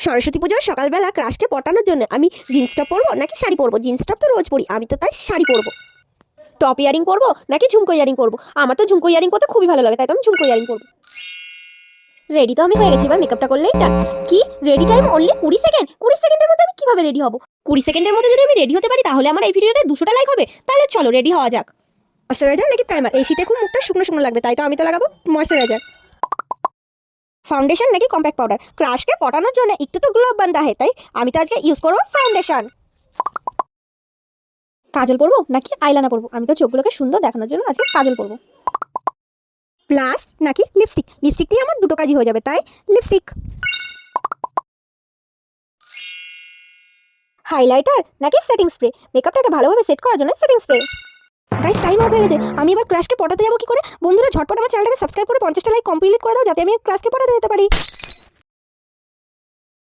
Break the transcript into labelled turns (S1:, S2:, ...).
S1: সরস্বতী পুজোর সকালবেলা ক্রাশকে পটানোর জন্য আমি জিন্স টপ পরবো নাকি শাড়ি পরবো। জিন্স টপ তো রোজ পরি, আমি তো তাই শাড়ি পরবো। টপ ইয়ারিং পরবো নাকি ঝুমকো ইয়ারিং পরবো। আমার তো ঝুমকো ইয়ারিং পরতে খুবই ভালো লাগে, তাই তো আমি ঝুমকো ইয়ারিং পরবো। রেডি তো আমি হয়ে গেছি, এবার মেকআপটা করলেই টান। কি রেডি টাইম অনলি 20 সেকেন্ড? 20 সেকেন্ডের মধ্যে আমি কিভাবে রেডি হব? 20 সেকেন্ডের মধ্যে যদি আমি রেডি হতে পারি তাহলে আমার এই ভিডিওটা 200টা লাইক হবে। তাহলে চলো রেডি হওয়া যাক। ময়শ্চারাইজার নাকি প্রাইমার? এই শীতে খুব মুখটা শুকনো শুকনো লাগবে, তাই তো আমি তো লাগাবো ময়শ্চারাইজার। ফাউন্ডেশন নাকি কম্প্যাক্ট পাউডার? ক্রাশকে পটানোর জন্য একটু তো গ্লো বান্দা হয়, তাই আমি তো আজকে ইউজ করবো ফাউন্ডেশন। কাজল পরবো নাকি আইলাইনার পরবো? আমি তো চোখগুলোকে সুন্দর দেখানোর জন্য আজকে কাজল পরবো। প্লাস নাকি লিপস্টিক? লিপস্টিক দিয়ে আমার দুটো কাজই হয়ে যাবে, তাই লিপস্টিক। হাইলাইটার নাকি সেটিং স্প্রে? মেকআপটাকে ভালোভাবে সেট করার জন্য setting spray. Guys time out হয়ে গেছে, আমি এবার ক্রাশকে পটাতে যাবো কি করে? বন্ধুরা ঝটপট আমার চ্যানেলটাকে সাবস্ক্রাইব করে 50টা লাইক কমপ্লিট করে দাও যাতে আমি ক্রাশকে পটাতে যেতে পারি।